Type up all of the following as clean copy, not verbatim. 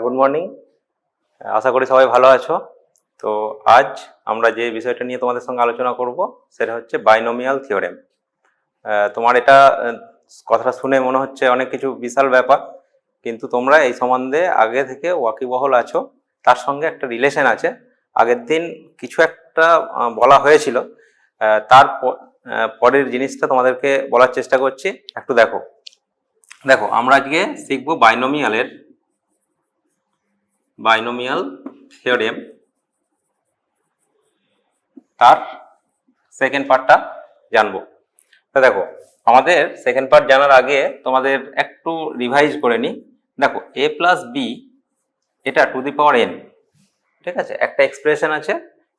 Good morning. আশা করি সবাই ভালো আছো। তো আজ আমরা যে বিষয়টা নিয়ে তোমাদের সঙ্গে আলোচনা করব সেটা হচ্ছে বাইনোমিয়াল থিওরেম। তোমার এটা কথাটা শুনে মনে হচ্ছে অনেক কিছু বিশাল ব্যাপার, কিন্তু তোমরা এই সম্বন্ধে আগে থেকে ওয়াকিবহল আছো। তার সঙ্গে একটা রিলেশন আছে, আগের দিন কিছু একটা বলা হয়েছিল, তার পরের জিনিসটা তোমাদেরকে বলার চেষ্টা করছি। একটু দেখো দেখো আমরা আজকে শিখবো বাইনোমিয়াল থিওরেম, তার সেকেন্ড পার্টটা জানবো। তো দেখো, আমাদের সেকেন্ড পার্ট জানার আগে তোমাদের একটু রিভাইজ করে নিই। দেখো, a প্লাস বি এটা টু দি পাওয়ার n, ঠিক আছে, একটা এক্সপ্রেশন আছে,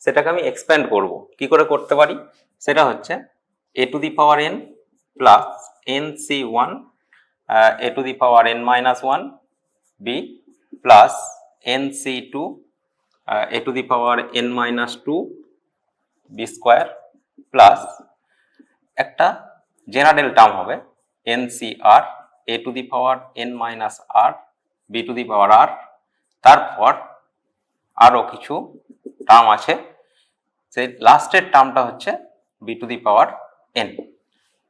সেটাকে আমি এক্সপ্যান্ড করব। কি করে করতে পারি সেটা হচ্ছে a to the power n plus nc1 a to the power n minus 1 b plus nc2 a to the power n minus 2 b square plus একটা জেনারেল টার্ম হবে ncr a to the power n minus r b to the power r। তারপর আরও কিছু term আছে, সেই লাস্টের টার্মটা হচ্ছে b to the power n।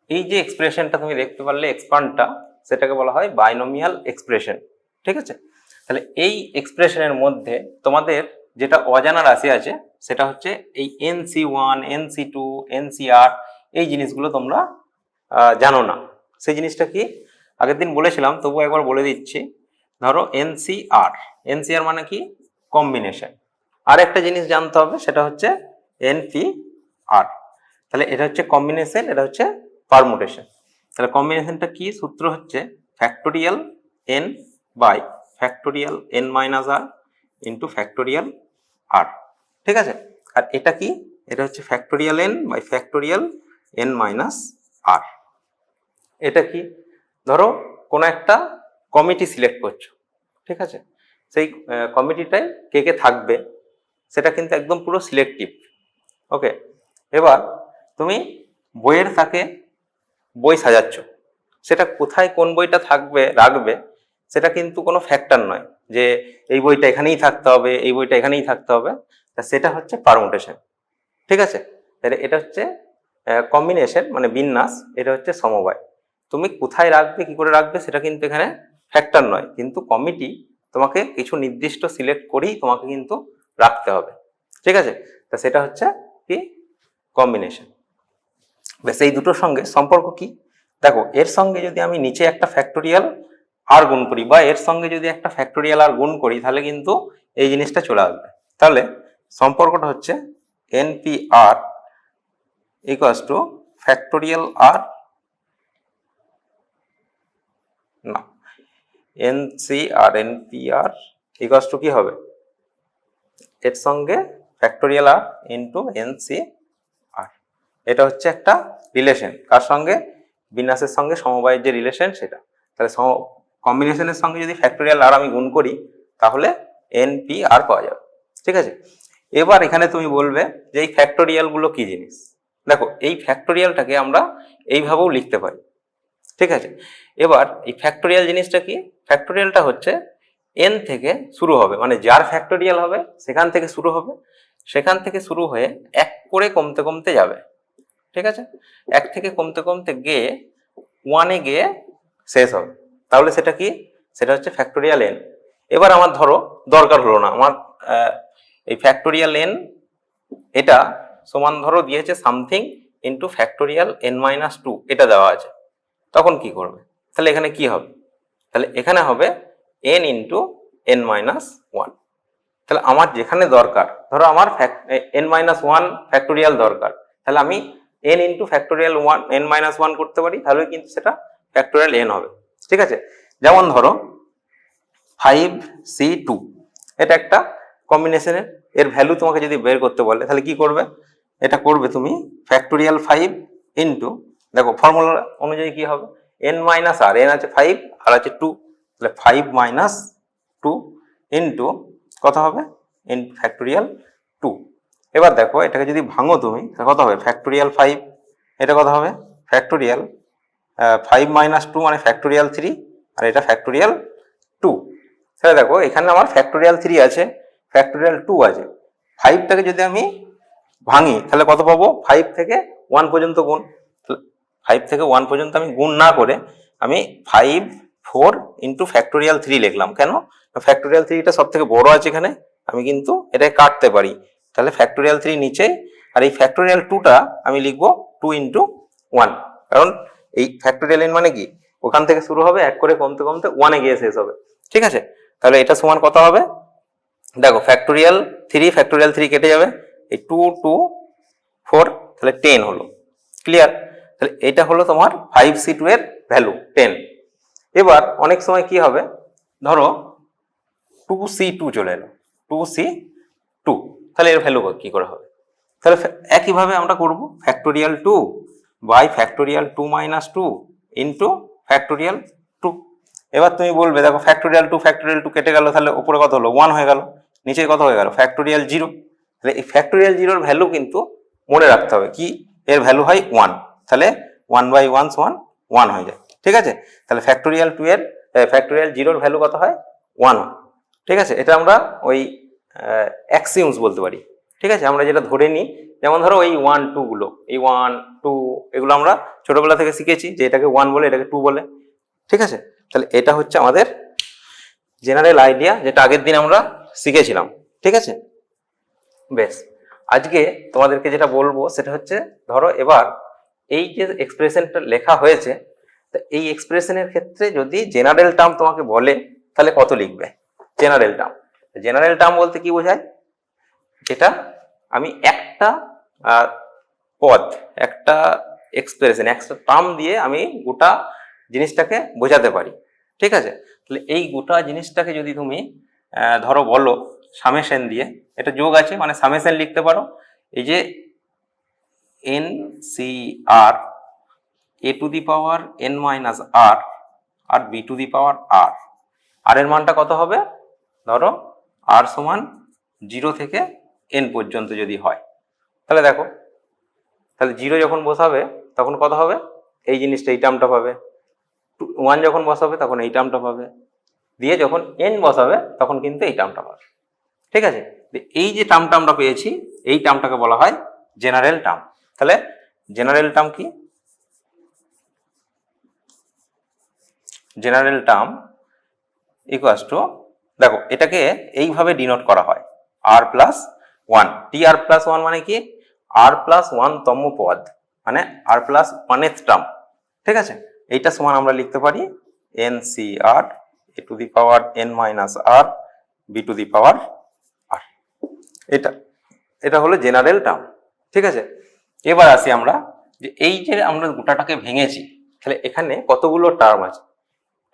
এই যে এক্সপ্রেশনটা তুমি দেখতে পারলে এক্সপান্ডটা, সেটাকে বলা হয় বাইনোমিয়াল এক্সপ্রেশন, ঠিক আছে। তাহলে এই এক্সপ্রেশনের মধ্যে তোমাদের যেটা অজানা রাশি আছে সেটা হচ্ছে এই nc1 nc2 ncr, এই জিনিসগুলো তোমরা জানো না। সেই জিনিসটা কি আগের দিন বলেছিলাম, তবু একবার বলে দিচ্ছি। ধরো এনসিআর মানে কি? কম্বিনেশন। আর একটা জিনিস জানতে হবে, সেটা হচ্ছে এনপিআর। তাহলে এটা হচ্ছে কম্বিনেশন, এটা হচ্ছে পারমুটেশন। তাহলে কম্বিনেশনটা কি? সূত্র হচ্ছে factorial n by factorial n minus r into factorial r, ঠিক আছে। আর এটা কি? এটা হচ্ছে factorial n by factorial n minus r. এটা কি? ধরো কোনো একটা কমিটি সিলেক্ট করছো, ঠিক আছে, সেই কমিটিটায় কে কে থাকবে সেটা কিন্তু একদম পুরো সিলেক্টিভ। ওকে, এবার তুমি বইয়ের থাকে বই সাজাচ্ছ, সেটা কোথায় কোন বইটা থাকবে রাখবে সেটা কিন্তু কোনো ফ্যাক্টর নয় যে এই বইটা এখানেই থাকতে হবে, এই বইটা এখানেই থাকতে হবে। তা সেটা হচ্ছে পারমুটেশন, ঠিক আছে। তাহলে এটা হচ্ছে কম্বিনেশন মানে বিন্যাস, এটা হচ্ছে সমবায়। তুমি কোথায় রাখবে, কি করে রাখবে সেটা কিন্তু এখানে ফ্যাক্টর নয়, কিন্তু কমিটি তোমাকে কিছু নির্দিষ্ট সিলেক্ট করেই তোমাকে কিন্তু রাখতে হবে, ঠিক আছে। তা সেটা হচ্ছে কি? কম্বিনেশন। ব্যাস, এই দুটোর সঙ্গে সম্পর্ক কি দেখো, এর সঙ্গে যদি আমি নিচে একটা ফ্যাক্টোরিয়াল আর গুণ করি, বা এর সঙ্গে যদি একটা ফ্যাক্টোরিয়াল আর গুণ করি, তাহলে কিন্তু এই জিনিসটা চলে আসবে। তাহলে সম্পর্কটা হচ্ছে npr ইকুয়ালস টু ফ্যাক্টোরিয়াল আর, না, npr ইকুয়ালস টু কি হবে? এর সঙ্গে ফ্যাক্টোরিয়াল আর ইন্টু nc r। এটা হচ্ছে একটা রিলেশন, কার সঙ্গে? বিন্যাসের সঙ্গে সমবায়ের যে রিলেশন সেটা। তাহলে কম্বিনেশনের সঙ্গে যদি ফ্যাক্টোরিয়াল আর আমি গুণ করি, তাহলে npr পাওয়া যাবে, ঠিক আছে। এবার এখানে তুমি বলবে যে এই ফ্যাক্টোরিয়াল গুলো কি জিনিস। দেখো, এই ফ্যাক্টোরিয়ালটাকে আমরা এইভাবেও লিখতে পারি, ঠিক আছে। এবার এই ফ্যাক্টোরিয়াল জিনিসটা কি? ফ্যাক্টোরিয়ালটা হচ্ছে এন থেকে শুরু হবে, মানে যার ফ্যাক্টোরিয়াল হবে সেখান থেকে শুরু হবে, সেখান থেকে শুরু হয়ে এক করে কমতে কমতে যাবে, ঠিক আছে। এক থেকে কমতে কমতে গিয়ে ওয়ানে গিয়ে শেষ হবে। তাহলে সেটা কি? সেটা হচ্ছে ফ্যাক্টোরিয়াল এন। এবার আমার ধরো দরকার হলো না, আমার এই ফ্যাক্টোরিয়াল এন এটা সমান ধরো দিয়েছে something into factorial n minus 2, এটা দেওয়া আছে। তখন কি করবে? তাহলে এখানে কি হবে? তাহলে এখানে হবে n ইন্টু এন মাইনাস 1। তাহলে আমার যেখানে দরকার, ধরো আমার n মাইনাস 1 ফ্যাক্টোরিয়াল দরকার, তাহলে আমি n into factorial 1 n minus 1 করতে পারি, তাহলে কিন্তু সেটা ফ্যাক্টোরিয়াল n হবে, ঠিক আছে। যেমন ধরো 5c2, এটা একটা কম্বিনেশনের, এর ভ্যালু তোমাকে যদি বের করতে বলে তাহলে কি করবে? এটা করবে তুমি ফ্যাক্টোরিয়াল 5 ইন্টু, দেখো ফর্মুলা অনুযায়ী কি হবে? n মাইনাস আর, n আছে 5 আর আছে 2, তাহলে 5 মাইনাস 2 ইন্টু কত হবে? n factorial 2। এবার দেখো এটাকে যদি ভাঙো তুমি, কত হবে? ফ্যাক্টোরিয়াল 5, এটা কত হবে? ফ্যাক্টোরিয়াল 5 মাইনাস 2 মানে ফ্যাক্টোরিয়াল 3, আর এটা ফ্যাক্টোরিয়াল 2। তাহলে দেখো এখানে আমার ফ্যাক্টোরিয়াল 3 আছে, ফ্যাক্টোরিয়াল 2 আছে। 5টাকে যদি আমি ভাঙি তাহলে কত পাবো? 5 থেকে 1 পর্যন্ত গুণ। 5 থেকে 1 পর্যন্ত আমি গুণ না করে আমি 5 4 ইন্টু ফ্যাক্টোরিয়াল 3 লিখলাম। কেন? ফ্যাক্টোরিয়াল 3টা সব থেকে বড় আছে এখানে, আমি কিন্তু এটাকে কাটতে পারি। তাহলে ফ্যাক্টোরিয়াল 3 নিচে, আর এই ফ্যাক্টোরিয়াল 2টা আমি লিখবো 2 ইন্টু 1, কারণ এই ফ্যাক্টোরিয়াল n মানে কি ওখান থেকে শুরু হবে, এক করে কমতে কমতে 1 এ গিয়ে শেষ হবে। ঠিক আছে, তাহলে এটা সমান কত হবে? দেখো ফ্যাক্টোরিয়াল 3 কেটে যাবে, এই 2 2 4, তাহলে 10 হলো। ক্লিয়ার? তাহলে এটা হলো তোমার 5c2 এর ভ্যালু 10। এবার অনেক সময় কি হবে, ধরো 2c2 চলে এলো, 2c2, তাহলে এর ভ্যালু কি করে হবে? তাহলে একইভাবে আমরা করব factorial 2 by factorial 2 minus 2 into factorial 2। এবার তুমি বলবে দেখো ফ্যাক্টোরিয়াল 2 কেটে গেল, তাহলে উপরে কত হলো? 1 হয়ে গেল, নিচে কত হয়ে গেল? ফ্যাক্টোরিয়াল 0। তাহলে এই ফ্যাক্টোরিয়াল 0 এর ভ্যালু কিন্তু মনে রাখতে হবে, কি এর ভ্যালু হয় 1, তাহলে 1/1 সমান 1 হয়ে যায়। ঠিক আছে, তাহলে ফ্যাক্টোরিয়াল 2 এর ফ্যাক্টোরিয়াল 0 এর ভ্যালু কত হয়? 1 হয়। ঠিক আছে, এটা আমরা ওই অ্যাক্সিওমস বলতে পারি। ঠিক আছে, আমরা যেটা ধরে নিই, যেমন ধরো এই 1 2 গুলো, এই 1 2 এগুলো আমরা ছোটবেলা থেকে শিখেছি যে এটাকে 1 বলে, এটাকে 2 বলে। ঠিক আছে, তাহলে এটা হচ্ছে আমাদের জেনারেল আইডিয়া, যেটা আগের দিন আমরা শিখেছিলাম। ঠিক আছে, বেশ, আজকে তোমাদেরকে যেটা বলবো সেটা হচ্ছে, ধরো এবার এই যে এক্সপ্রেশনটা লেখা হয়েছে, এই এক্সপ্রেশনের ক্ষেত্রে যদি জেনারেল টার্ম তোমাকে বলে তাহলে কত লিখবে? জেনারেল টার্ম, জেনারেল টার্ম বলতে কি বোঝায়? যেটা আমি একটা পদ, একটা এক্সপ্রেশন, একটা টার্ম দিয়ে আমি গোটা জিনিসটাকে বোঝাতে পারি। ঠিক আছে, তাহলে এই গোটা জিনিসটাকে যদি তুমি ধরো বলো সামেশন দিয়ে, এটা যোগ আছে মানে সামেশন লিখতে পারো। এই যে NCR a to the power n minus r আর b to the power r, আর এর মানটা কত হবে? ধরো r সমান 0 থেকে n পর্যন্ত যদি হয়, তাহলে দেখো, তাহলে 0 যখন বসাবে তখন কত হবে? এই জিনিসটা, এই টার্মটা পাবে। 1 যখন বসাবে তখন এই টার্মটা পাবে, দিয়ে যখন n বসাবে তখন কিন্তু এই টার্মটা পাবে। ঠিক আছে, এই যে টার্মটা আমরা পেয়েছি, এই টার্মটাকে বলা হয় জেনারেল টার্ম। তাহলে জেনারেল টার্ম কি? জেনারেল টার্ম ইকুয়ালস টু, দেখো এটাকে এইভাবে ডিনোট করা হয় r প্লাস 1। tr প্লাস 1 মানে কি? r প্লাস 1 তম পদ, মানে r প্লাস 1th টার্ম। ঠিক আছে, এইটা সমান আমরা লিখতে পারি NCR a to the power n minus r b to the power r। এটা হলো জেনারেল টার্ম। ঠিক আছে, এবার আসি আমরা যে এই যে আমরা গোটাটাকে ভেঙেছি, তাহলে এখানে কতগুলো টার্ম আছে?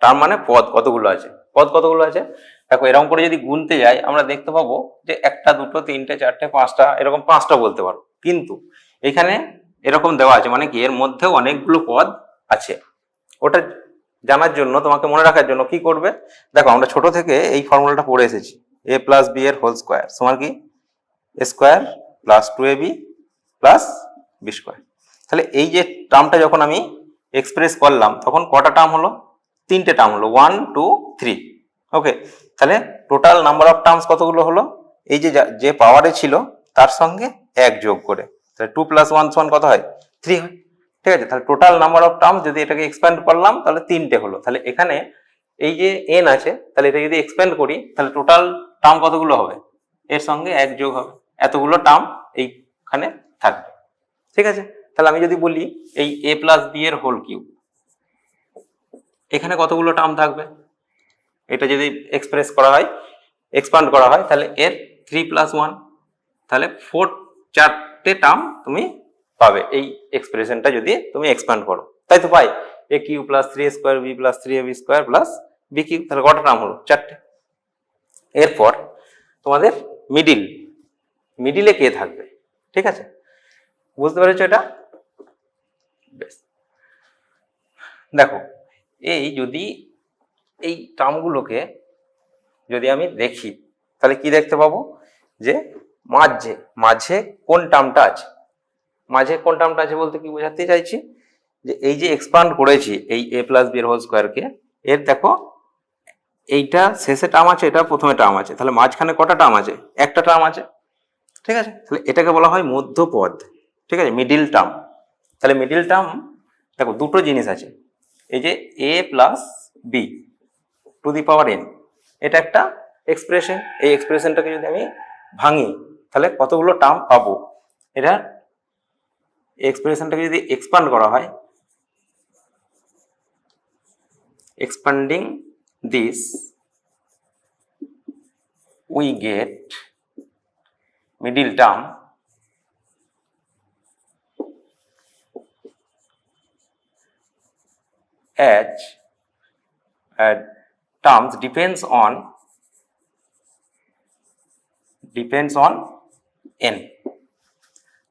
টার্ম মানে পদ কতগুলো আছে? পদ কতগুলো আছে? দেখো এরকম করে যদি গুনতে যাই আমরা দেখতে পাবো যে 1টা 2টো 3টে 4টে 5টা, এরকম 5টা বলতে পারো। কিন্তু এখানে এরকম দেওয়া আছে, মানে কি এর মধ্যেও অনেকগুলো পদ আছে। ওটা জানার জন্য, তোমাকে মনে রাখার জন্য কি করবে? দেখো আমরা ছোট থেকে এই ফর্মুলাটা পড়ে এসেছি, a প্লাস বি এর হোল স্কোয়ার সমান কি? a square plus 2ab plus B square. তাহলে এই যে টার্মটা যখন আমি এক্সপ্রেস করলাম তখন কটা টার্ম হলো? 3টে টার্ম হলো, 1 2 3। ওকে, তাহলে টোটাল নাম্বার অফ টার্মস কতগুলো হলো? এই যে পাওয়ারে ছিল তার সঙ্গে 1 যোগ করে, তাহলে 2 প্লাস 1 সমান কত হয়? 3 হয়। ঠিক আছে, তাহলে টোটাল নাম্বার অফ টার্মস যদি এটাকে এক্সপ্যান্ড করলাম তাহলে 3টে হলো। তাহলে এখানে এই যে n আছে, তাহলে এটা যদি এক্সপ্যান্ড করি তাহলে টোটাল টার্ম কতগুলো হবে? এর সঙ্গে 1 যোগ হবে, এতগুলো টার্ম এইখানে থাকবে। ঠিক আছে, তাহলে আমি যদি বলি এই a প্লাস বি এর হোল কিউব, এখানে কতগুলো টার্ম থাকবে? এটা যদি এক্সপ্রেস করা হয়, এক্সপ্যান্ড করা হয়, তাহলে এর 3 প্লাস 1, তাহলে 4টে টার্ম তুমি পাবে এই এক্সপ্রেশনটা যদি তুমি এক্সপ্যান্ড করো। তাই তো পাই a cube plus 3a square b plus 3ab square plus b cube, তাহলে কটা টার্ম হলো? 4টে। এরপর তোমাদের মিডিলে কে থাকবে? ঠিক আছে, বুঝতে পেরেছো এটা? বেশ, দেখো এই যদি এই টার্মগুলোকে যদি আমি দেখি তাহলে কি দেখতে পাবো? যে মাঝে কোন টার্মটা আছে? মাঝে কোন টার্মটা আছে বলতে কি বোঝাতে চাইছি? যে এই যে এক্সপ্যান্ড করেছি এই a প্লাস বি এর হোল স্কোয়ারকে, এর দেখো এইটা শেষে টার্ম আছে, এটা প্রথমে টার্ম আছে, তাহলে মাঝখানে কটা টার্ম আছে? একটা টার্ম আছে। ঠিক আছে, তাহলে এটাকে বলা হয় মধ্যপদ। ঠিক আছে, মিডিল টার্ম। তাহলে মিডিল টার্ম দেখো দুটো জিনিস আছে, এই যে a plus B to the power n, এটা একটা এক্সপ্রেশন। এই এক্সপ্রেশনটাকে যদি আমি ভাঙি তাহলে কতগুলো টার্ম পাবো? এটা এক্সপ্রেশনটাকে যদি এক্সপান্ড করা হয়, expanding this we get middle term as terms depends on n.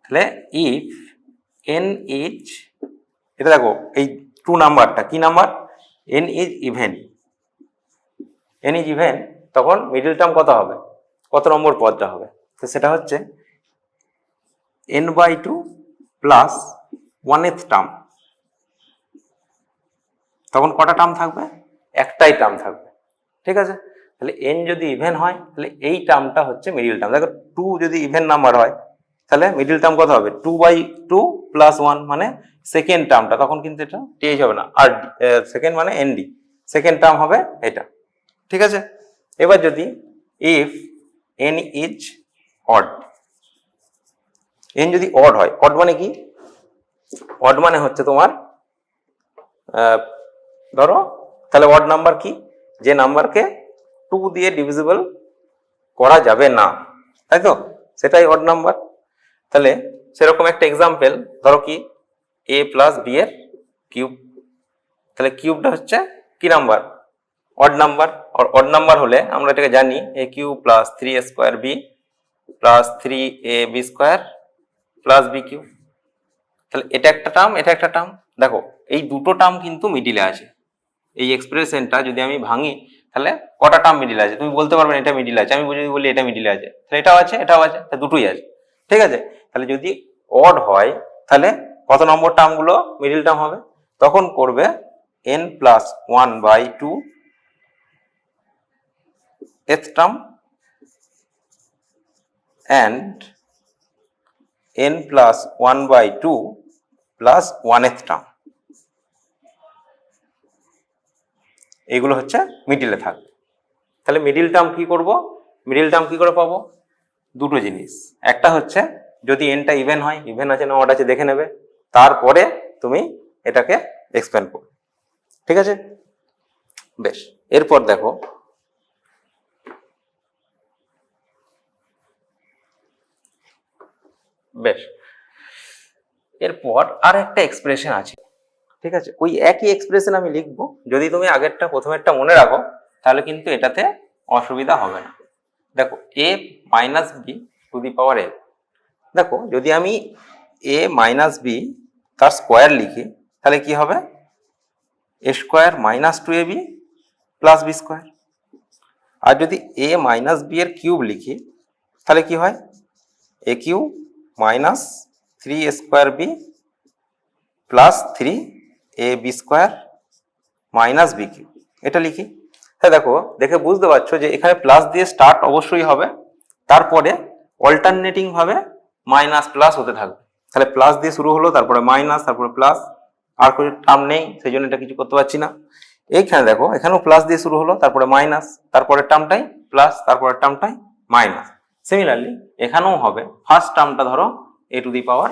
তাহলে if n is, এটা দেখো এই 2 নাম্বারটা কি number? n is even, n is even, তখন মিডল টার্ম কত হবে? কত নম্বর পদটা হবে? তো সেটা হচ্ছে n/2 প্লাস 1th টার্ম। তখন কটা টার্ম থাকবে? একটাই টার্ম থাকবে। ঠিক আছে, তাহলে n যদি ইভেন হয় তাহলে এই টার্মটা হচ্ছে মিডল টার্ম। দেখো 2 যদি ইভেন নাম্বার হয় তাহলে মিডল টার্ম কত হবে? 2/2 প্লাস 1 মানে সেকেন্ড টার্মটা, তখন কিন্তু এটা টিএইচ হবে না, আর সেকেন্ড মানে এনডি, সেকেন্ড টার্ম হবে এটা। ঠিক আছে, এবার যদি if n is odd, n যদি অড হয়, অড মানে কি? অড মানে হচ্ছে তোমার ধরো, তাহলে অড নাম্বার কি? যে নাম্বারকে 2 দিয়ে ডিভিজিবল করা যাবে না, তাই তো, সেটাই অড নাম্বার। তাহলে সেরকম একটা এক্সাম্পল ধরো কি, a প্লাস বি এর কিউব। তাহলে কিউবটা হচ্ছে কি নাম্বার? Odd number. আর অড নাম্বার হলে আমরা এটাকে জানি a cube plus 3a square B plus 3ab square plus B cube. তাহলে এটা একটা টার্ম, এটা একটা টার্ম। দেখো এই দুটো টার্ম কিন্তু মিডিলে আছে। এই এক্সপ্রেশনটা যদি আমি ভাঙি তাহলে কটা টার্ম মিডিলে আছে? তুমি বলতে পারবে এটা মিডিলে আছে, আমি যদি বলি এটা মিডিলে আছে, তাহলে এটাও আছে এটাও আছে, তাহলে দুটোই আছে। ঠিক আছে, তাহলে যদি অড হয় তাহলে কত নম্বর টার্মগুলো মিডিল টার্ম হবে? তখন করবে n plus 1/2 th term and n plus 1/2 plus 1th term. এইগুলো হচ্ছে মিডিলে থাকবে। তাহলে মিডিল টার্ম কি করব? মিডিল টার্ম কি করে পাবো? দুটো জিনিস, একটা হচ্ছে যদি এনটা ইভেন হয়, ইভেন আছে না অড আছে দেখে নেবে, তারপরে তুমি এটাকে এক্সপ্যান্ড করবে। ঠিক আছে, বেশ। এরপর দেখো বেশ, এরপর আর একটা এক্সপ্রেশন আছে। ঠিক আছে, ওই একই এক্সপ্রেশন আমি লিখবো। যদি তুমি আগেরটা প্রথমেরটা মনে রাখো তাহলে কিন্তু এটাতে অসুবিধা হবে না। দেখো a minus B to the power n। দেখো যদি আমি a মাইনাস বি তার স্কোয়ার লিখি তাহলে কি হবে? a square minus 2ab plus B square. আর যদি a মাইনাস বি এর কিউব লিখি তাহলে কি হয়? a cube minus 3a square B plus 3ab square minus B cube, এটা লিখি। হ্যাঁ দেখো, দেখে বুঝতে পারছো যে এখানে প্লাস দিয়ে স্টার্ট অবশ্যই হবে, তারপরে অল্টারনেটিং ভাবে মাইনাস প্লাস হতে থাকবে। তাহলে প্লাস দিয়ে শুরু হলো, তারপরে মাইনাস, তারপরে প্লাস, আর কোনো টার্ম নেই সেই জন্য এটা কিছু করতে পারছি না। এইখানে দেখো এখানেও প্লাস দিয়ে শুরু হলো, তারপরে মাইনাস, তারপরের টার্মটাই প্লাস, তারপরের টার্মটাই মাইনাস। সিমিলারলি এখানেও হবে, ফার্স্ট টার্মটা ধরো a to the power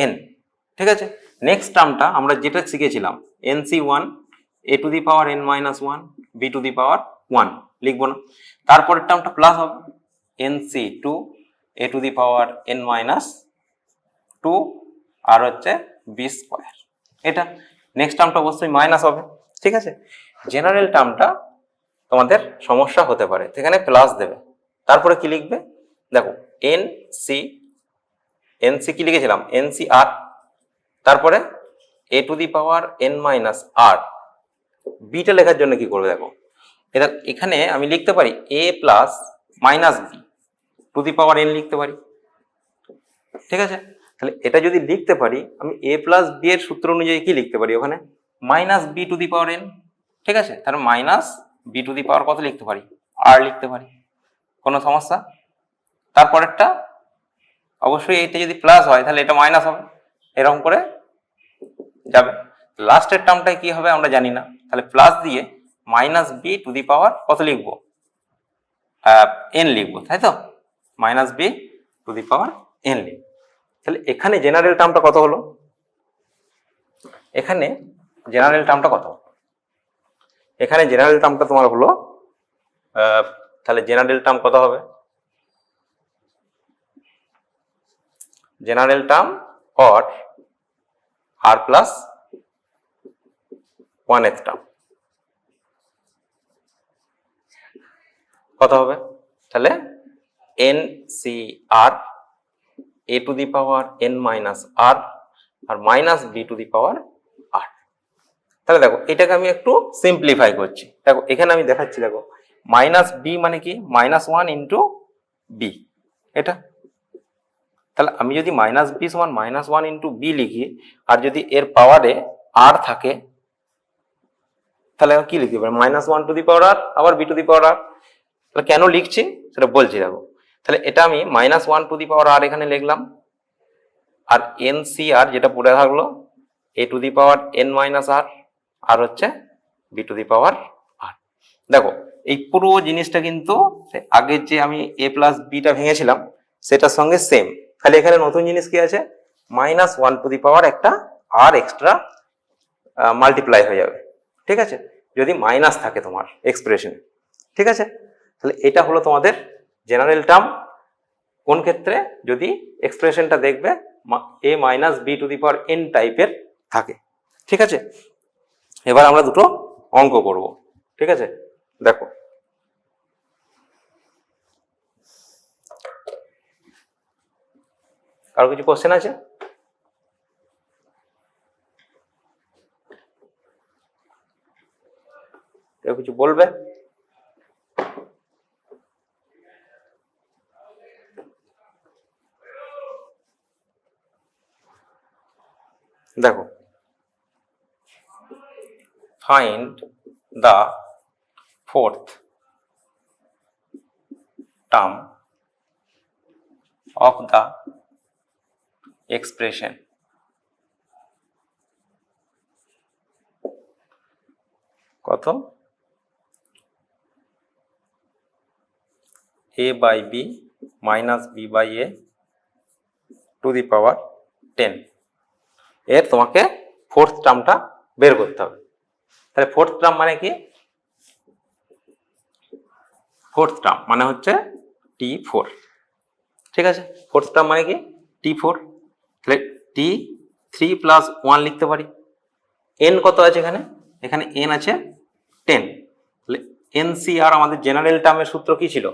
n। ঠিক আছে, নেক্সট টার্মটা আমরা যেটা শিখেছিলাম nc1 a to the power n minus 1 b to the power 1 লিখবো না। তারপরের টার্মটা প্লাস হবে nc2 a to the power n minus 2 আর হচ্ছে b স্কোয়ার। এটা নেক্সট টার্মটা অবশ্যই মাইনাস হবে। ঠিক আছে, জেনারেল টার্মটা তোমাদের সমস্যা হতে পারে, সেখানে প্লাস দেবে। তারপরে কি লিখবে? দেখো nc কি লিখেছিলাম? ncr, তারপরে a to the power n minus r। Beta লেখার জন্য কি করবে? দেখো এটা এখানে আমি লিখতে পারি a plus minus B to the power n লিখতে পারি। ঠিক আছে, তাহলে এটা যদি লিখতে পারি আমি a প্লাস বি এর সূত্র অনুযায়ী কি লিখতে পারি? ওখানে minus B to the power n। ঠিক আছে, তাহলে minus B to the power কত লিখতে পারি, আর লিখতে পারি, কোনো সমস্যা? তারপরেরটা অবশ্যই এইটা যদি প্লাস হয় তাহলে এটা মাইনাস হবে, এরকম করে যাবে। লাস্টের টার্মটাই কি হবে আমরা জানি না, তাহলে প্লাস দিয়ে minus B to the power কত লিখবো, এন লিখবো, তাই তো? Minus B to the power N লিখবো। তাহলে এখানে জেনারেল টার্মটা কত হলো, এখানে জেনারেল টার্মটা কত, এখানে জেনারেল টার্মটা তোমার হলো তাহলে জেনারেল টার্ম কত হবে, general term or r plus 1th term কত হবে, তাহলে n C r A to the power n minus r আর minus B to the power r. তাহলে দেখো এটাকে আমি একটু সিম্পলিফাই করছি, দেখো এখানে আমি দেখাচ্ছি, দেখো মাইনাস বি মানে কি, -1 ইন্টু বি, এটা। তাহলে আমি যদি মাইনাস বি সমান -1 ইন্টু বি লিখি, আর যদি এর পাওয়ারে আর থাকে তাহলে কি লিখতে পারি, -1 টু দি পাওয়ার আর আবার B to the power r. তাহলে কেন লিখছি সেটা বলছি, দেখো তাহলে এটা আমি -1 টু দি পাওয়ার আর এখানে লিখলাম, আর এন সি আর যেটা পড়ে থাকলো A to the power n minus r আর হচ্ছে বি টু দি পাওয়ার আর। দেখো এই পুরো জিনিসটা কিন্তু আগের যে আমি এ প্লাস বিটা ভেঙেছিলাম সেটার সঙ্গে সেম, খালি এখানে নতুন জিনিস কি আছে, -1 টু দি পাওয়ার একটা আর এক্সট্রা মাল্টিপ্লাই হয়ে যাবে, ঠিক আছে, যদি মাইনাস থাকে তোমার এক্সপ্রেশন, ঠিক আছে। তাহলে এটা হলো তোমাদের জেনারেল টার্ম, কোন ক্ষেত্রে, যদি এক্সপ্রেশনটা দেখবে A minus B to the power n টাইপের থাকে, ঠিক আছে। এবার আমরা দুটো অঙ্ক করব, ঠিক আছে। দেখো কারো কিছু কোশ্চেন আছে? কেউ কিছু বলবে? দেখো find the fourth term of the expression কত, a by b minus b by a to the power 10, এর তোমাকে ফোর্থ টার্মটা বের করতে হবে। তাহলে ফোর্থ টার্ম মানে কি, ফোর্থ টার্ম মানে হচ্ছে T4, ঠিক আছে। ফোর্থ টার্ম মানে কি T4, তাহলে T3 প্লাস 1 লিখতে পারি। n কত আছে এখানে, এখানে n আছে 10, তাহলে NCR আমাদের জেনারেল টার্মের সূত্র কি ছিল,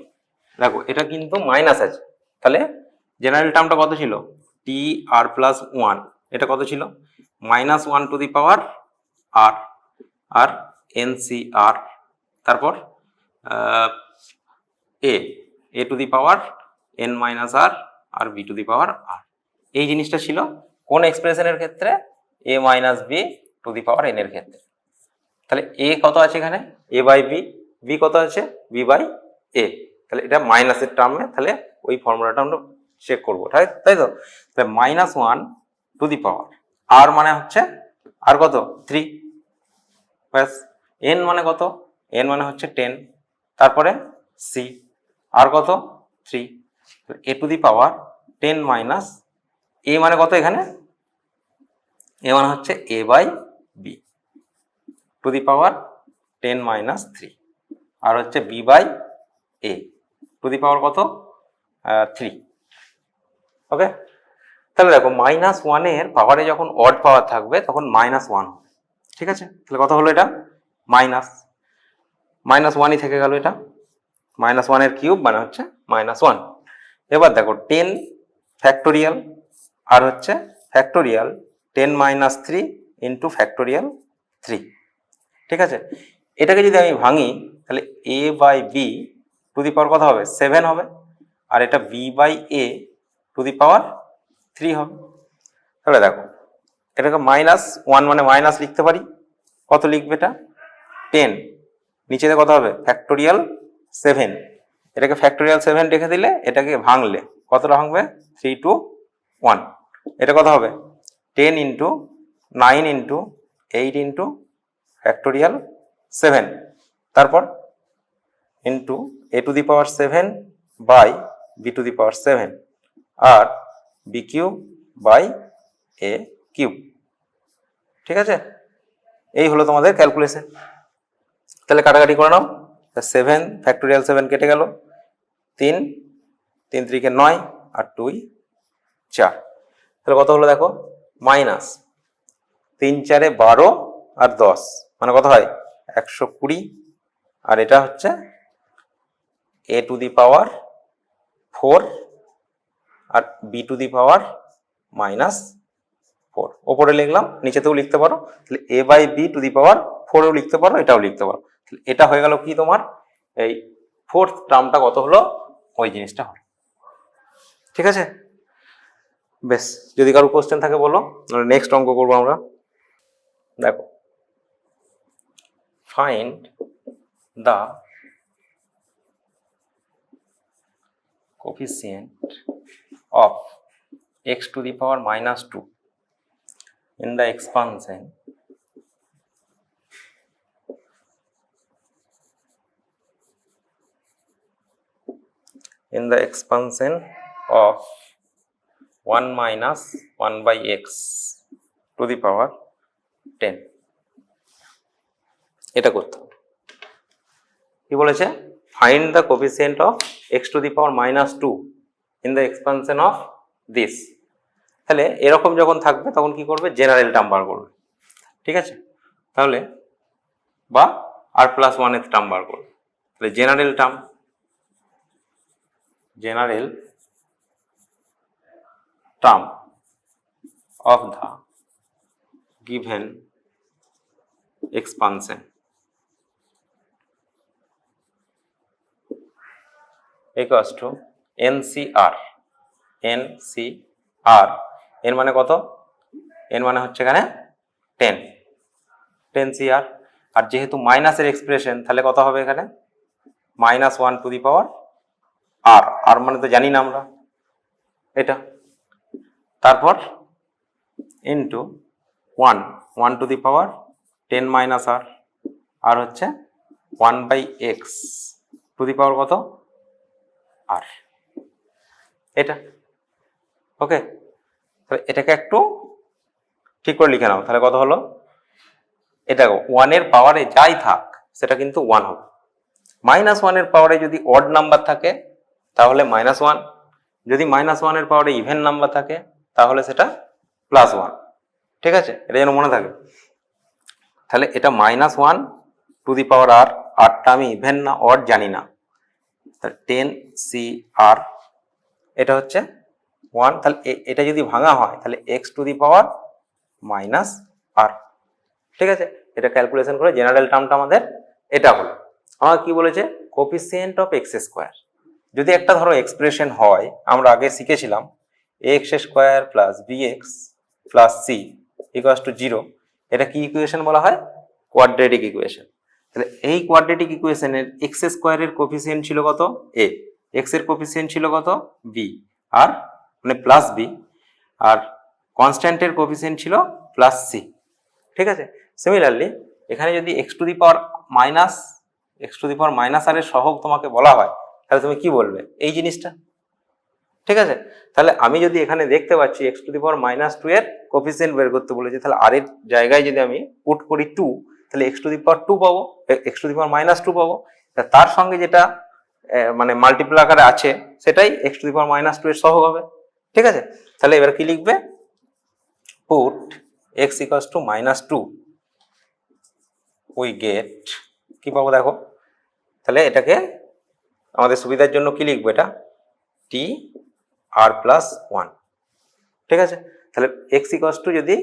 দেখো এটা কিন্তু মাইনাস আছে, তাহলে জেনারেল টার্মটা কত ছিল, TR প্লাস 1, এটা কত ছিল, -1 টু দি পাওয়ার আর আর NCR, তারপর a to the power n minus r আর b to the power r. এই জিনিসটা ছিল কোন এক্সপ্রেশনের ক্ষেত্রে, a minus B to the power n এর ক্ষেত্রে। তাহলে a কত আছে এখানে, a বাই বি, বি কত আছে, b বাই a, তাহলে এটা মাইনাসের টার্মে, তাহলে ওই ফর্মুলাটা আমরা চেক করবো, তাই তো। তাহলে -1 টু দি পাওয়ার আর মানে হচ্ছে আর কত 3, ব্যাস। n মানে কত, n মানে হচ্ছে 10, তারপরে c আর কত 3, a to the power 10 minus a মানে কত, এখানে a মানে হচ্ছে a by b to the power 10 minus 3 আর হচ্ছে b by a to the power কত 3, ওকে। তাহলে দেখো -1 এর পাওয়ারে যখন অড পাওয়ার থাকবে তখন -1 হবে, ঠিক আছে। তাহলে কত হলো, এটা -1ই থেকে গেল, এটা -1 এর কিউব মানে হচ্ছে -1। এবার দেখো 10 ফ্যাক্টোরিয়াল আর হচ্ছে ফ্যাক্টোরিয়াল 10 মাইনাস 3 ইন্টু ফ্যাক্টোরিয়াল 3, ঠিক আছে। এটাকে যদি আমি ভাঙি তাহলে a by b to the power কত হবে 7 হবে, আর এটা b by a to the power 3 হবে। তাহলে দেখো এটাকে -1 মানে মাইনাস লিখতে পারি, কত লিখবে এটা 10, নিচেতে কত হবে ফ্যাক্টোরিয়াল 7, এটাকে ফ্যাক্টোরিয়াল 7 রেখে দিলে এটাকে ভাঙলে কতটা ভাঙবে 3 to 1, এটা কত হবে 10 ইন্টু 9 ইন্টু 8 ইন্টু ফ্যাক্টোরিয়াল 7, তারপর into a to the power 7 by b to the power 7 আর b cube by a cube. ঠিক আছে, এই হলো তোমাদের ক্যালকুলেশন। তাহলে কাটাকাটি করে নাও, 7 ফ্যাক্টোরিয়াল 7 কেটে গেল, 3 3 3 9 আর 2 4, তাহলে কত হলো দেখো মাইনাস 3 4 12 আর 10 মানে কত হয় 120, আর এটা হচ্ছে a টু দি পাওয়ার 4 আর b টু দি পাওয়ার -4, ওপরে লিখলাম, নিচেতেও লিখতে পারো, তাহলে a by b to the power 4ও লিখতে পারো, এটাও লিখতে পারো। এটা হয়ে গেল কি তোমার এই ফোর্থ টার্মটা কত হলো ওই জিনিসটা হলো। ঠিক আছে, বেশ, যদি কারো কোশ্চেন থাকে বলো, নেক্সট অঙ্ক করবো আমরা। দেখো, find the coefficient of x to the power -2 in the expansion of 1 minus 1 by x to the power 10, এটা করতে হবে। কি বলেছে, find the coefficient of x to the power -2 in the expansion of this। তাহলে এরকম যখন থাকবে তখন কি করবে, জেনারেল টার্ম বার করবে। ঠিক আছে, তাহলে বা r+1 এর টার্ম বার করবে। তাহলে general term of the given expansion equals to NCR, n মানে কত, n মানে হচ্ছে এখানে 10 CR, আর যেহেতু মাইনাসের এক্সপ্রেশন তাহলে কত হবে এখানে -1 টু দি পাওয়ার r মানে তো জানি না আমরা এটা, তারপর into 1 to the power 10 minus r হচ্ছে 1 by x to the power কত r, এটা ওকে। তাহলে এটাকে একটু ঠিক করে লিখে নাও, তাহলে কত হলো, এটা 1 এর পাওয়ারে যাই থাক সেটা কিন্তু 1 হবে, -1 এর পাওয়ারে যদি অড নাম্বার থাকে তাহলে -1, যদি -1 এর পাওয়ারে ইভেন নাম্বার থাকে তাহলে সেটা +1। ঠিক আছে, এটা যেন মনে থাকে। তাহলে এটা -1 টু দি পাওয়ার rটা আমি ইভেন না অড জানি না, 10 CR, এটা হচ্ছে 1, তাহলে এটা যদি ভাঙা হয় তাহলে x two the power -r। ঠিক আছে, এটা ক্যালকুলেশন করে জেনারেল টার্মটা আমাদের এটা হলো। আমার কি বলেছে, কোফিসিয়েন্ট অফ x স্কোয়ার, যদি একটা ধরো এক্সপ্রেশন হয়, আমরা আগে শিখেছিলাম ax² + bx + c = 0, এটা কি ইকুয়েশন বলা হয়, কোয়াড্রেটিক ইকুয়েশন। তাহলে এই কোয়াড্রেটিক ইকুয়েশনের x² এর কোফিসিয়েন্ট ছিল কত a, x এর কোফিসিয়েন্ট ছিল কত b, আর মানে +b, আর কনস্ট্যান্টের কোফিসিয়েন্ট ছিল +c। ঠিক আছে, সিমিলারলি এখানে যদি x two the power -r এর সহগ তোমাকে বলা হয় তাহলে তুমি কি বলবে এই জিনিসটা। ঠিক আছে, তাহলে আমি যদি এখানে দেখতে পাচ্ছি x টু দি পাওয়ার -2 এর কোফিসিয়েন্ট বের করতে বলেছে, তাহলে r এর জায়গায় যদি আমি পুট করি 2, তাহলে x টু দি পাওয়ার 2 পাবো, x টু দি পাওয়ার -2 পাবো, তার সঙ্গে যেটা মানে মাল্টিপল আকারে আছে সেটাই x টু দি পাওয়ার -2 এর সহগ হবে। ঠিক আছে, তাহলে এবার কি লিখবে, পুট x = -2, উই গেট, কি পাবো দেখো, তাহলে এটাকে আমাদের সুবিধার জন্য কি লিখবো, এটা r+1। ঠিক আছে, তাহলে x = যদি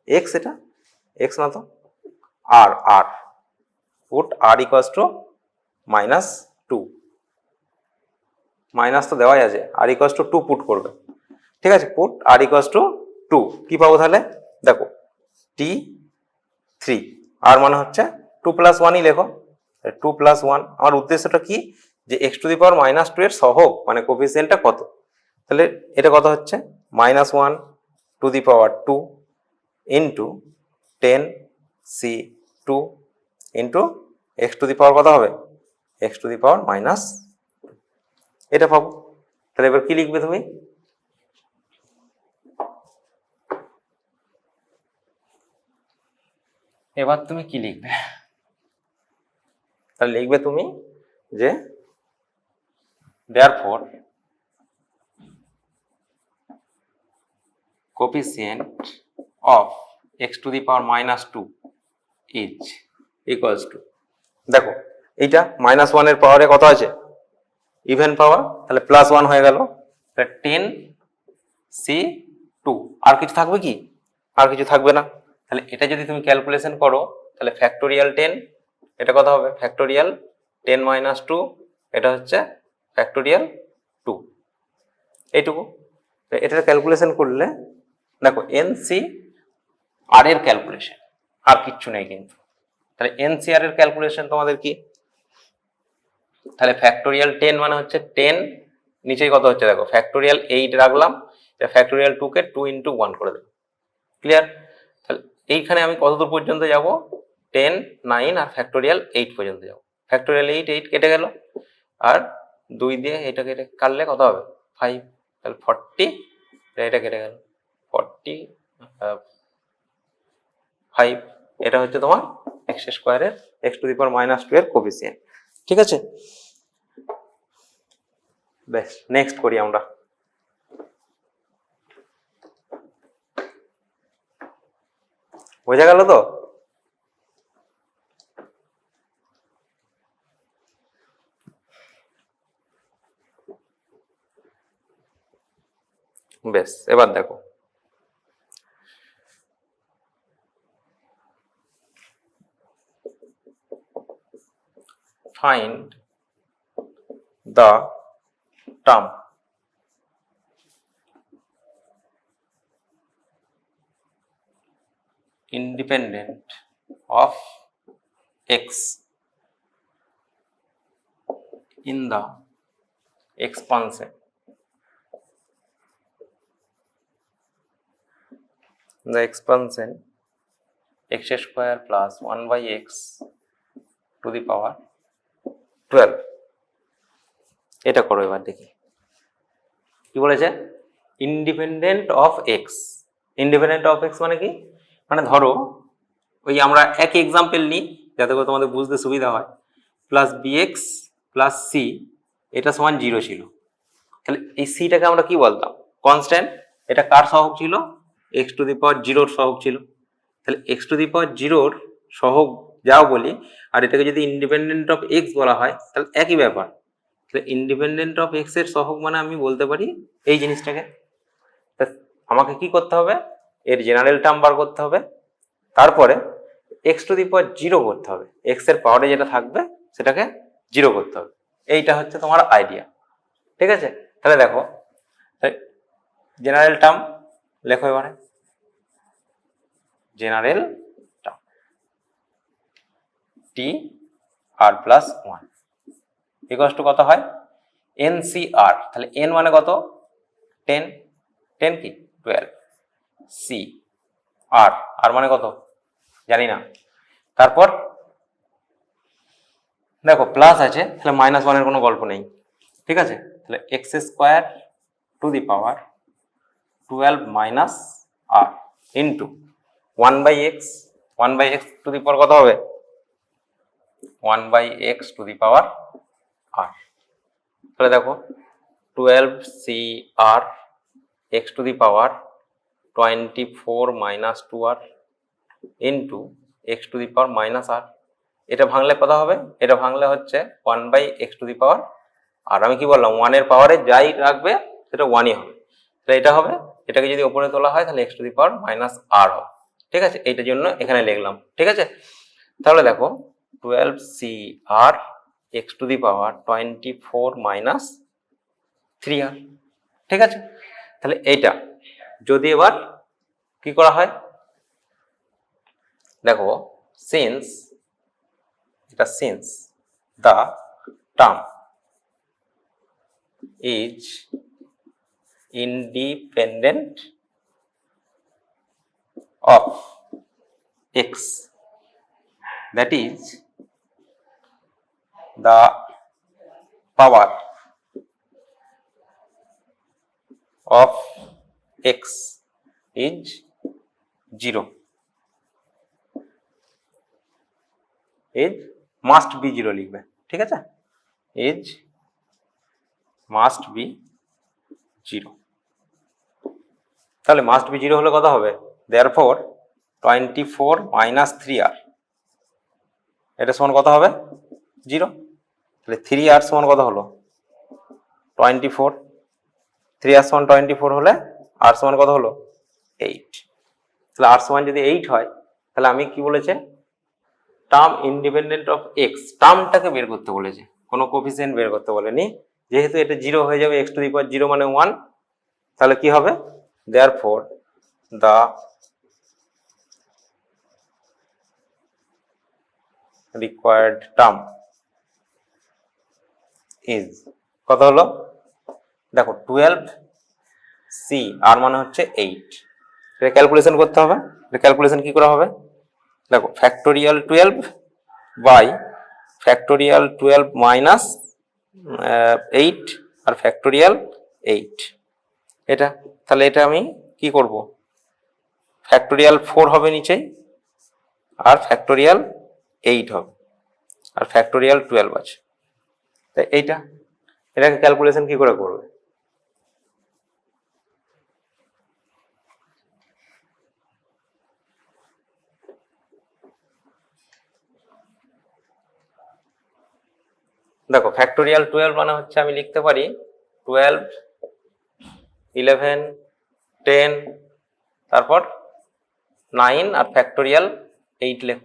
x, এটা x না তো r, পুট r = -2, মাইনাস তো দেওয়াই আছে, r = 2 পুট করবে। ঠিক আছে, পুট r = 2, কি পাবো তাহলে দেখো t3, r মানে হচ্ছে 2 + 1ই লেখো, 2 + 1, আমার উদ্দেশ্যটা কি, যে x⁻² এর সহগ মানে কোফিসিয়েন্টটা কত। তাহলে এটা কত হচ্ছে, -1 ⁻² ইন্টু 10c2 ইন্টু x⁻, কত হবে, x⁻², এটা পাবো। তাহলে এবার কি লিখবে তুমি, এবার তুমি কি লিখবে, তাহলে লিখবে তুমি যে therefore coefficient of x⁻² is equals to, দেখো এইটা -1 এর পাওয়ারে কত আছে, ইভেন পাওয়ার, তাহলে +1 হয়ে গেল, তাহলে 10c2, আর কিছু থাকবে কি, আর কিছু থাকবে না। তাহলে এটা যদি তুমি ক্যালকুলেশন করো তাহলে ফ্যাক্টোরিয়াল 10, এটা কত হবে, ফ্যাক্টোরিয়াল 10 - 2, এটা হচ্ছে ফ্যাক্টোরিয়াল 2, এইটুকু। এটার ক্যালকুলেশন করলে দেখো এনসি আর এর ক্যালকুলেশন, আর কিচ্ছু নেই কিন্তু। তাহলে এনসিআর এর ক্যালকুলেশন তোমাদের কি, তাহলে ফ্যাক্টোরিয়াল 10 মানে হচ্ছে 10, নিচেই কত হচ্ছে দেখো, ফ্যাক্টোরিয়াল 8 রাখলাম, ফ্যাক্টোরিয়াল 2 কে 2 × 1 করে দেবো, ক্লিয়ার। তাহলে এইখানে আমি কতদূর পর্যন্ত যাব, 10, 9 আর ফ্যাক্টোরিয়াল 8 পর্যন্ত যাব। ফ্যাক্টোরিয়াল 8 কেটে গেল, আর 2 দিয়ে এটা কেটে কাটলে কত হবে, 5, তাহলে 40, এটা কেটে গেল 45, এটা হচ্ছে তোমার x² এর x⁻² এর কোফিসিয়েন্ট, ঠিক আছে। বেশ, নেক্সট করি আমরা। বোঝা গেল তো, বেশ, এবার দেখো find the term independent of x in the expansion x² plus 1/x to the power 12, এটা করো। এবার দেখি কি বলেছে, independent of x. Independent of x মানে কি, মানে ধরো ওই আমরা এক এক্সাম্পল নিই যাতে করে তোমাদের বুঝতে সুবিধা হয়, প্লাস বিএক্স প্লাস সি এটা সমান 0 ছিল, তাহলে এই সিটাকে আমরা কি বলতাম, কনস্ট্যান্ট। এটা কার সহগ ছিল, x⁻0 সহগ ছিল। তাহলে x⁻0 সহগ যাও বলি, আর এটাকে যদি ইন্ডিপেন্ডেন্ট অফ এক্স বলা হয় তাহলে একই ব্যাপার। তাহলে ইন্ডিপেন্ডেন্ট অফ এক্স এর সহগ মানে আমি বলতে পারি এই জিনিসটাকে। আমাকে কি করতে হবে, এর জেনারেল টার্ম বার করতে হবে, তারপরে x⁻0 করতে হবে, এক্স এর পাওয়ারে যেটা থাকবে সেটাকে 0 করতে হবে। এইটা হচ্ছে তোমার আইডিয়া, ঠিক আছে। তাহলে দেখো জেনারেল টার্ম লেখো এবারে, general term T R plus 1 equals to কত হয়, এনসিআর। তাহলে এন মানে কত, 10, 10 কি 12, সি আর, আর মানে কত জানি না। তারপর দেখো প্লাস আছে, তাহলে -1 এর কোনো গল্প নেই, ঠিক আছে। তাহলে x² to the power 12 minus r into 1/x, 1/x to the power কত হবে, 1/x to the power r. তাহলে দেখো 12cr x two the power 24 - 2r into x two the power -r। এটা ভাঙলে কত হবে, এটা ভাঙলে হচ্ছে 1/x টু দি পাওয়ার, আর আমি কি বললাম 1 এর পাওয়ারে যাই রাখবে সেটা 1ই হবে। তাহলে এটা হবে, এটাকে যদি উপরে তোলা হয় তাহলে x two the power -r হবে, ঠিক আছে। এইটার জন্য এখানে লিখলাম, ঠিক আছে। তাহলে দেখো 12cr x two the power 24 - 3r, ঠিক আছে। তাহলে এইটা যদি এবার কি করা হয়, দেখো সিন্স, এটা since the term is independent of x, that is the power of x is 0, is must be 0 লিখবে, ঠিক আছে, is must be 0। তাহলে must be 0 হলে কত হবে, therefore 24 minus 3r, এটা সমান কত হবে 0। তাহলে 3r সমান কত হলো 24, 3r সমান 24 হলে r সমান কত হলো 8। তাহলে r সমান যদি 8 হয় তাহলে আমি কি বলেছে, টার্ম ইন্ডিপেন্ডেন্ট অফ এক্স, টার্মটাকে বের করতে বলেছে, কোনো কোফিসিয়েন্ট বের করতে বলেনি। যেহেতু এটা 0 হয়ে যাবে, x টু দি পাওয়ার 0 মানে 1, তাহলে কি হবে, therefore the required term is কত হলো, দেখো 12 c, আর মানে হচ্ছে 8, এটা ক্যালকুলেশন করতে হবে। এটা ক্যালকুলেশন কি করা হবে, দেখো ফ্যাক্টোরিয়াল 12 বাই ফ্যাক্টোরিয়াল 12 মাইনাস 8 আর ফ্যাক্টোরিয়াল 8, এটা তাহলে এটা আমি কি করব, ফ্যাক্টোরিয়াল 4 হবে নিচেই, আর ফ্যাক্টোরিয়াল 8 হবে, আর ফ্যাক্টোরিয়াল 12 আছে। তাই এটাকে ক্যালকুলেশন কি করে করবে, দেখো ফ্যাক্টোরিয়াল 12 মানে হচ্ছে আমি লিখতে পারি 12 11 10 তারপর 9 আর ফ্যাক্টোরিয়াল 8 লেখ,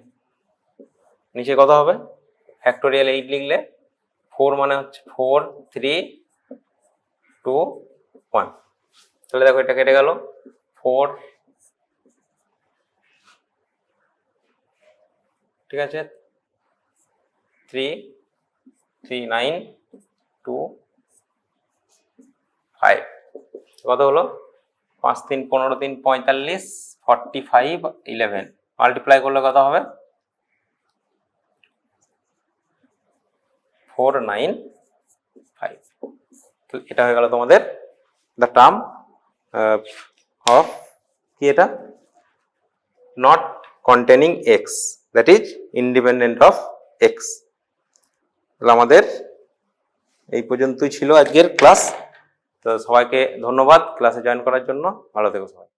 নিচে কত হবে, ফ্যাক্টোরিয়াল 8 লিখলে 4 মানে হচ্ছে 4 3 2 1, তাহলে দেখো এটা কেটে গেল 4, ঠিক আছে, 3 3 9 2 5, কত হলো 5 3 15 3 45 45 11, মাল্টিপ্লাই করলে কত হবে 495। এটা হয়ে গেল তোমাদের দ্য টার্ম অফ কি, এটা not containing x, that is independent of x. তাহলে আমাদের এই পর্যন্তই ছিল আজকের ক্লাস। তো সবাইকে ধন্যবাদ ক্লাসে জয়েন করার জন্য, ভালো থেকো সবাই।